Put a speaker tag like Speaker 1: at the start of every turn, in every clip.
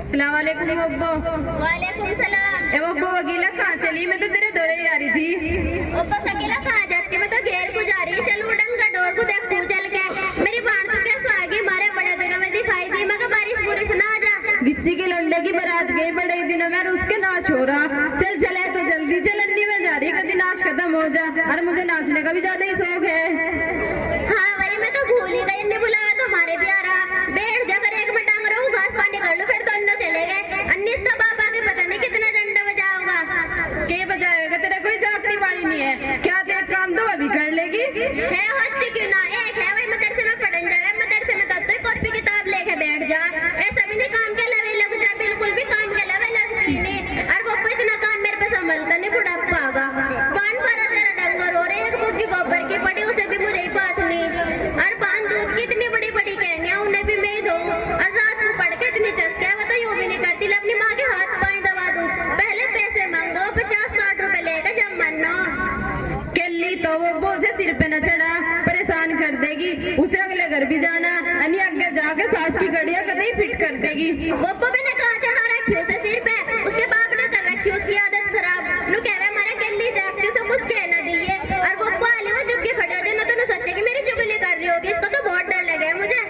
Speaker 1: सलाम वालेकुम अब्बो।
Speaker 2: वालेकुम सलाम।
Speaker 1: ए अब्बो वकीला कहाँ चली? मैं तो तेरे दौरे ही आ रही थी।
Speaker 2: अब्बो सकीला कहाँ जाती? मैं तो घेर को जा रही। चल उड़न का डोर को देखूं चल के। मेरी बाण तो कैसे आ गई? मारे बड़े दिनों में दिखाई दी। मगर बारिश पूरी सुना जा।
Speaker 1: गिस्सी के लौंडे की बारात गई बड़े दिनों में और उसके नाच हो रहा। चल चले तो जल्दी चल, अन्नी में जा रही, कभी नाच खत्म हो जा। अरे मुझे नाचने का भी ज्यादा ही शौक है।
Speaker 2: हाँ वही मैं तो भूल ही गई। इन्हें बुलाया तो हमारे भी आ रहा। बैठ जाकर एक में टांग रहूं, घास पानी कर लूं, फिर दोनों चले गए। अन्नी तो बाबा के पता नहीं कितना डंडा बजाऊंगा।
Speaker 1: के बजाएगा? तेरा कोई जागती वाली नहीं है क्या? तेरा काम तो अभी कर लेगी।
Speaker 2: है होती क्यों ना? एक है वही मदरसे में पढ़न जावे। मदरसे में तो कॉपी किताब लेके बैठ जा। ऐसा भी नहीं काम के लवे लग जा, बिल्कुल भी काम के लवे लगती नहीं। और वो इतना काम मेरे पे संभलता नहीं, बुढ़ापा आगा। पान भरा तेरा डंगर और एक बुग्गी गोबर की पड़ी, उसे भी मुझे ही पास नहीं। और पान दूध की इतनी बड़ी बड़ी कहनियां, उन्हें भी मैं ही दूं। और रात को पढ़ के इतनी चस्के वो तो यूं भी नहीं करती। अपनी माँ के हाथ पाए दबा दूं। पहले पैसे मांगो, 50-60 रुपए लेकर जब मनो।
Speaker 1: केली तो वो बोझे सिर पे न चढ़ा, परेशान कर देगी। उसे अगले घर भी जाना, अन्य आगे जाके सास की गड़िया कतई फिट कर देगी।
Speaker 2: वो मैंने कहा चढ़ा रखी उसे सिर पे, उसके बाप ने कर रखी उसकी आदत खराब। नु कहवे हमारे केली जागती से कुछ कहना दिए। और वो पाली वो चुप के खड़े होते ना, तो नु सोचे कि मेरी चुगली कर रही होगी। इसको तो बहुत डर लगे मुझे।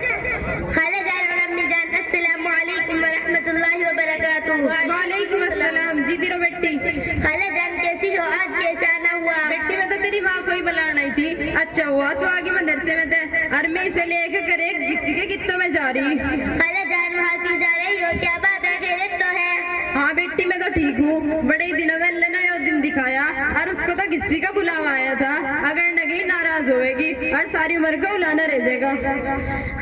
Speaker 2: खाला जान और अम्मी जान, अस्सलाम वालेकुम व रहमतुल्लाहि व बरकातुहू।
Speaker 1: वालेकुम अस्सलाम। जीती रहो बेटी।
Speaker 2: खाला जान कैसी हो? आज कैसे आना हुआ?
Speaker 1: बेटी मैं तो तेरी माँ को ही बुलाना ही थी। अच्छा हुआ तो आगे मदरसे में थे, और मैं इसे लेके करे किसी के कित्तों में जा रही।
Speaker 2: खाला जान वहाँ क्यों जा रही हो? क्या बात है? खैरियत तो है?
Speaker 1: हाँ बेटी मैं तो ठीक हूँ। बड़े ही दिनों में अल्लाह ने वो दिन दिखाया, और उसको तो किसी का बुलावा आया था। अगर न गई नाराज होएगी और सारी उम्र का उलाना रह जाएगा।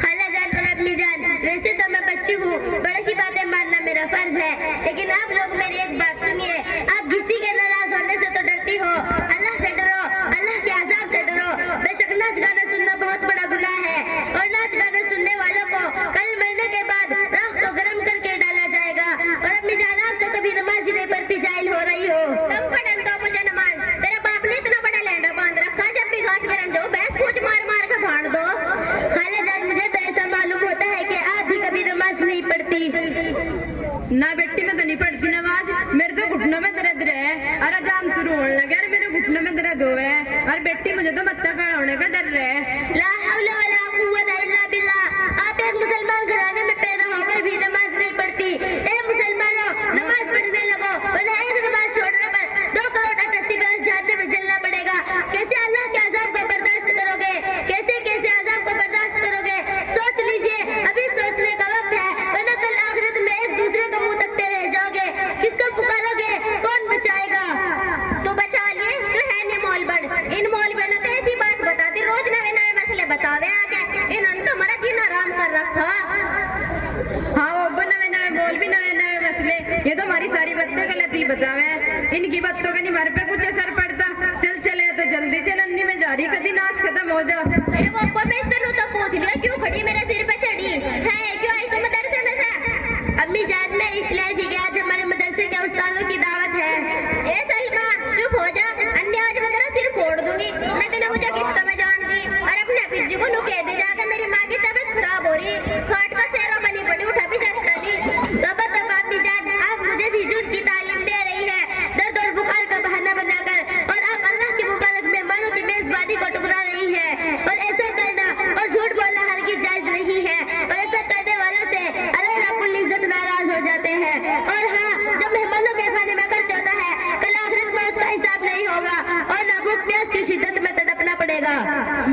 Speaker 2: खाला जान और अम्मी जान, वैसे तो मैं बच्ची हूँ, बड़े की बातें मानना मेरा फर्ज है। लेकिन आप लोग मेरी एक बात सुनिए। आप किसी के नाराज होने से तो डरती हो, अल्लाह से डरो, अल्लाह के अज़ाब से डरो। बेशक नाच गाना सुनना बहुत बड़ा गुनाह है, और नाच गाना सुनने वालों को कल मरने के बाद राख को गर्म करके डाला जाएगा। और अम्मी जान, आप तो कभी नमाज ही नहीं पढ़ती, जाहिल हो रही हो। तुम पढ़न दो मुझे नमाज। तेरे बाप ने इतना बड़ा लैंडा बांध रखा, जब भी घास करन दो भैंस पूछ मार मार के भाड़ दो। खाला जान, मुझे तो ऐसा मालूम होता है कि आप भी कभी नमाज नहीं पढ़ती।
Speaker 1: ना बेटी मैं तो नहीं पढ़ती नमाज। मेरे तो घुटनों में दर्द है, और अजान शुरू होने लगे और मेरे घुटनों में दर्द हुए। और बेटी मुझे तो मत्था खड़ा होने का डर है।
Speaker 2: ला हौला वला कुव्वता इल्ला बिल्लाह। आप एक मुसलमान घराने में पैदा होकर भी नमाज नहीं पढ़ती। ए मुसलमानों, नमाज पढ़ने लगो, वरना एक नमाज छोड़ने पर 2 करोड़ 88 बरस जहन्नम में जलना पड़ेगा। कैसे अल्लाह के अज़ाब को बर्दाश्त करोगे? कैसे कैसे अज़ाब को बर्दाश्त करोगे? सोच लीजिए, अभी सोचने का वक्त है, वरना कल आखिरत में एक दूसरे को मुंह तकते रह जाओगे। किसको पुकारोगे? कौन बचाएगा? तो बचा लिए तो है नहीं मौल बन। इन मौल बनो तो ऐसी बात बताती, रोज नए नए मसले बतावे आके। इन्होंने तो हमारा जीना आराम कर रखा।
Speaker 1: हाँ वो नवे नवे बोल भी नवे नवे मसले। ये तो हमारी सारी बातें गलत ही बतावे। इनकी बातों का नहीं हमारे पे कुछ असर पड़ता। चल चले तो जल्दी चल, अन्नी में जा रही, कभी नाच खत्म हो जा।
Speaker 2: वो मैं इस तो पूछ लिया, क्यों खड़ी मेरे सिर पे चढ़ी है? क्यों आई तुम मदरसे में से? अम्मी जान, मैं इसलिए थी कि आज हमारे मदरसे के उस्तादों की दावत है। ए सलमा चुप हो जा, अन्य आज मैं तेरा सिर फोड़ दूंगी। मैं तेने मुझे किस्ता में जान दी, और अपने पिज्जू को नुके दे जाकर मेरी माँ की तबीयत खराब हो रही। खाट का सेरो बनी पड़ी, उठा भी जाता नहीं। तब अम्मी जान, आप मुझे भी झूठ की तालीम दे रही है, दर्द और बुखार का बहाना बनाकर। और आप अल्लाह की मुबारक मेहमानों की मेजबानी को टुकरा रही है। और ऐसा करना और झूठ बोलना हरगिज़ जायज नहीं है। और ऐसा करने वालों से अल्लाह रब्बुल इज्जत नाराज हो जाते हैं। और हाँ, जो मेहमानों के खाने में खर्च होता है, कल आखिरत में उसका हिसाब नहीं होगा, और ना भूख प्यास की शिद्दत में तड़पना पड़ेगा।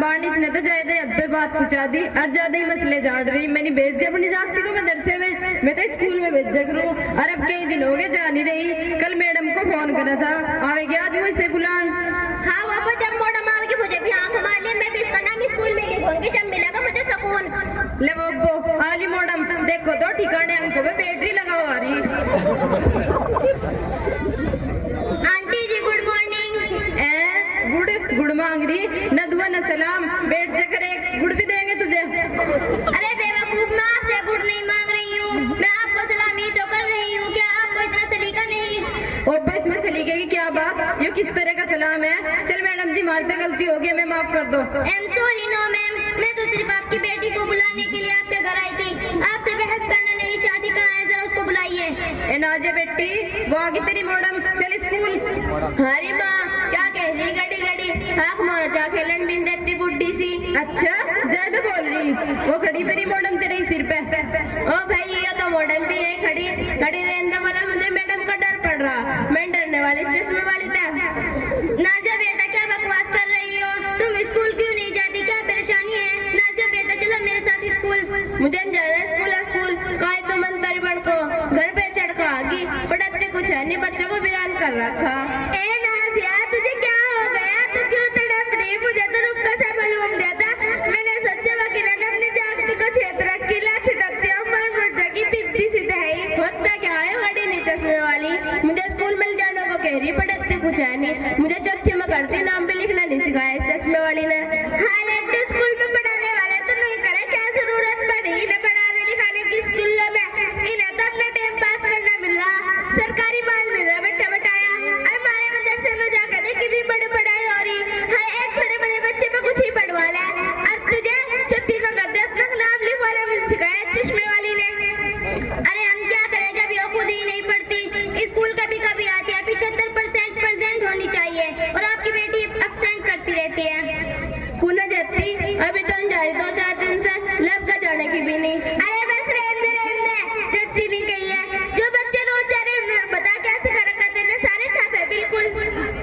Speaker 1: बानिस ने तो ज्यादा हद पे बात पहुंचा दी, और ज्यादा ही मसले झाड़ रही। मैंने भेज दिया अपनी जागती को मदरसे में। मैं तो स्कूल में भेजा करूँ, और अब कई दिन हो गए जा नहीं रही। कल मैडम को फोन करा था, आवेगी आज वो इसे बुलान।
Speaker 2: हाँ वो जब मोड़ा मारेगी मुझे भी आंख मार ले। मैं भी इसका नाम स्कूल में लिखूंगी, जब मिलेगा मुझे सुकून।
Speaker 1: ले वो आली मोडम देखो तो ठिकाने अंकों में बैटरी लगाओ आ रही।
Speaker 2: आंटी जी गुड मॉर्निंग।
Speaker 1: गुड़ मांग रही, न दुआ न सलाम। बैठ जाकर एक गुड़ भी देंगे तुझे।
Speaker 2: अरे बेवकूफ, मैं आपसे गुड़ नहीं मांग रही हूँ, मैं आपको सलाम ही तो कर रही हूँ। क्या आपको इतना सलीका नहीं?
Speaker 1: ओपो इसमें सलीके की क्या बात? ये किस तरह का सलाम है? चल मैडम जी, मारते गलती हो गई, मैं माफ कर दो।
Speaker 2: I am sorry no ma'am, मैं तो सिर्फ आपकी बेटी को बुलाने के लिए आपके घर आई थी। आपसे बहस करना नहीं चाहती। कहाँ है, जरा उसको बुलाइए।
Speaker 1: नाजिया बेटी, वो आ गई तेरी मैडम, चल स्कूल।
Speaker 2: हरी माँ क्या कह रही गड़ी गड़ी, हाँ मारा जा खेलन बिन देती बुड्ढी सी।
Speaker 1: अच्छा ज्यादा बोल रही, वो खड़ी तेरी मैडम तेरे ही सिर पे।
Speaker 2: ओ भाई ये तो मैडम भी है खड़ी खड़ी रहने वाला, मुझे मैडम का डर पड़ रहा, मैं डरने वाली चश्मे वाली था। नाजिया बेटा क्या बकवास कर रही हो, तुम स्कूल क्यों नहीं जाती, क्या परेशानी है? नाजिया बेटा चलो मेरे साथ स्कूल। मुझे जाना स्कूल काय तो मन तरी बन को घर पे चढ़ कर आगी, पढ़ाते कुछ है नहीं, बच्चों को वीरान कर रखा। ए नाजिया तुझे क्या हो गया, तू क्यों तड़प रही? मुझे तो रुक का सा मालूम देता, मैंने सोचा वकील ने अपनी जागती को क्षेत्र किला छिटकती और मर मुड़ जाएगी पिद्दी सी दही। होता क्या है बड़ी नी चश्मे वाली, मुझे स्कूल मिल जाने को कह रही, पढ़ाते कुछ है नहीं, मुझे चौथी में करती, नाम भी लिखना नहीं सिखाया इस चश्मे वाली ने। हालांकि स्कूल में पढ़ाने वाले तो नहीं करे, क्या जरूरत पड़ी इन्हें पढ़ाने लिखाने की स्कूलों में, इन्हें तो अपना टाइम पास करना मिल रहा, सरकारी माल मिल रहा बैठा बैठाया। हमारे मदरसे में जाकर देख कितनी बड़ी पढ़ाई हो रही है, एक छोटे बड़े बच्चे में कुछ ही पढ़वा ले, और तुझे छुट्टी में कर दे अपना नाम लिखवाना मिल सिखाया चश्मे वाली ने। अरे हम क्या करें जब ये खुद ही नहीं पढ़ती, स्कूल कभी कभी आती है, 75% प्रेजेंट होनी चाहिए और आपकी बेटी एब्सेंट करती रहती है। कुना जाती अभी तो जा रही 2-4 दिन से, लब का जाने की भी नहीं। अरे बस रहने जल्दी नहीं गई है, जो बच्चे रोज जा रहे बता कैसे खड़ा कर देने, सारे ठप है बिल्कुल।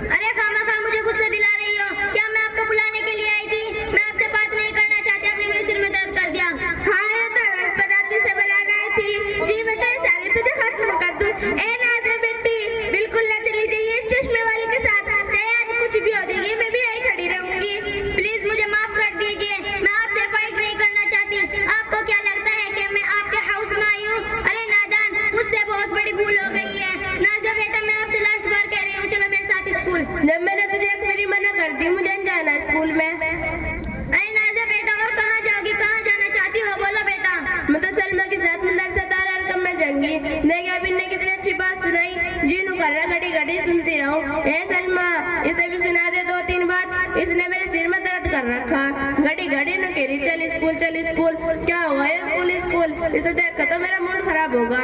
Speaker 2: अरे खामा मुझे गुस्सा दिला रही हो क्या, मैं आपको बुलाने के लिए आई थी, मैं आपसे बात नहीं करना चाहती, आपने मेरे सिर में दर्द कर दिया। हाँ मैं पदार्थी से बुलाना आई थी जी, मैं तो सारी तुझे खत्म कर दूं। ए नाज़िया बेटी बिल्कुल ना चली जाइए चश्मे वाली के साथ, चाहे आज कुछ भी हो जाएगी मैं भी यही खड़ी रहूंगी। प्लीज मुझे माफ कर दीजिए, मैं आपसे फाइट नहीं करना चाहती। आपको क्या लगता है कि मैं आपके हाउस में आई हूँ? अरे नादान मुझसे बहुत बड़ी भूल हो गई है। नाज़िया बेटा मैं आपसे लास्ट बार कह रही हूँ चलो मेरे साथ स्कूल। जब मैंने तुझे एक मेरी मना कर दी, मुझे जाना है स्कूल में। अरे नाज़िया बेटा और कहाँ जाओगी, कहाँ जाना चाहती हो बोलो बेटा। मैं तो सलमा के साथ मदरसा दारुल में जाऊंगी। देखिए अभी ने कितनी अच्छी बात सुनाई, जीनू कर रहा घड़ी घड़ी सुनती रहूं। ए सलमा इसे भी सुना दे 2-3 बात, इसने मेरे सिर में दर्द कर रखा, घड़ी घड़ी न कह रही चल स्कूल। क्या हुआ है स्कूल, इसे देख तो मेरा मूड खराब होगा।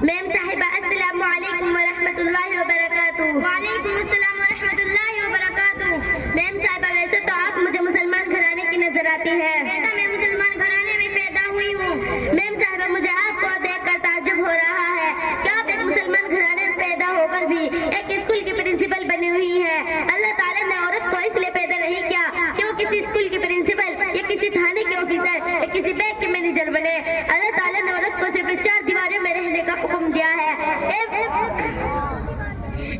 Speaker 2: मैम साहिबा अस्सलाम वालेकुम व रहमतुल्लाहि व बरकातुहू। वालेकुम अस्सलाम व रहमतुल्लाहि व बरकातुहू। मैम साहिबा वैसे तो आप मुझे मुसलमान घराने की नजर आती है। बेटा मैं मुसलमान घराने में पैदा हुई हूँ। मैम साहिबा मुझे आपको देखकर ताज्जुब हो रहा है कि आप एक मुसलमान घराने में पैदा होकर भी एक स्कूल की प्रिंसिपल बनी हुई है। अल्लाह ताला ने औरत को इसलिए पैदा नहीं किया कि वो किसी स्कूल की प्रिंसिपल या किसी थाने के ऑफिसर या किसी बैंक के मैनेजर बने। अल्लाह ताला ने औरत को सिर्फ 4 दीवारों में रहने का हुक्म दिया है।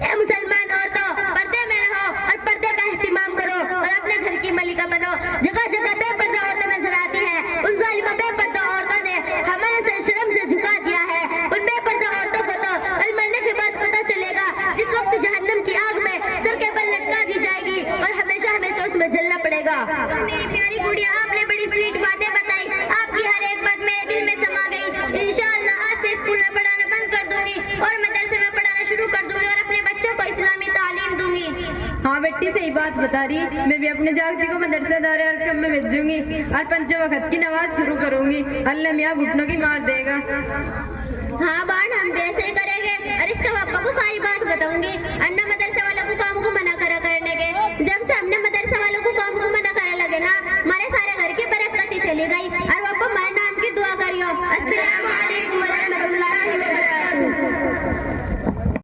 Speaker 2: ए मुसलमान औरतों पर्दे में रहो और पर्दे का एहतिमाम करो और अपने घर की मलिका बनो। जगह जगह बेपर्दा औरतें नजर आती हैं, उन जालिमा बेपर्दा औरतों ने हमारे सर शर्म से झुका दिया है। उन बेपर्दा औरतों को तो कल मरने के बाद पता चलेगा, जिस वक्त जहन्नम की आग में सर के बल लटका दी जाएगी और हमेशा हमेशा उसमें जलना पड़ेगा। मेरी प्यारी गुड़िया आपने बड़ी स्वीट बातें बताई, आपकी हर एक बात मेरे दिल में समा गई। इंशाअल्लाह आज से स्कूल में पढ़ाना बंद कर दूंगी और मदरसे में पढ़ाना शुरू कर दूंगी और अपने बच्चों को इस्लामी तालीम दूंगी।
Speaker 1: हाँ बेटी सही बात बता रही, मैं भी अपने जागती को मदरसा दारुल में भेजूंगी और 5 वक्त की नमाज शुरू करूंगी। अल्लाह मियाँ घुटनों की मार देगा।
Speaker 2: हाँ बाण हम वैसे ही करेंगे और इसके पापा को सारी बात बताऊंगी। अन्ना मदरसा वालों को काम को मना करा करने के, जब से हमने मदरसा वालों को काम को मना करा लगे ना, हमारे सारे घर की बरकत ही चली गई और पापा हमारे नाम की दुआ करियो। अस्सलाम वालेकुम।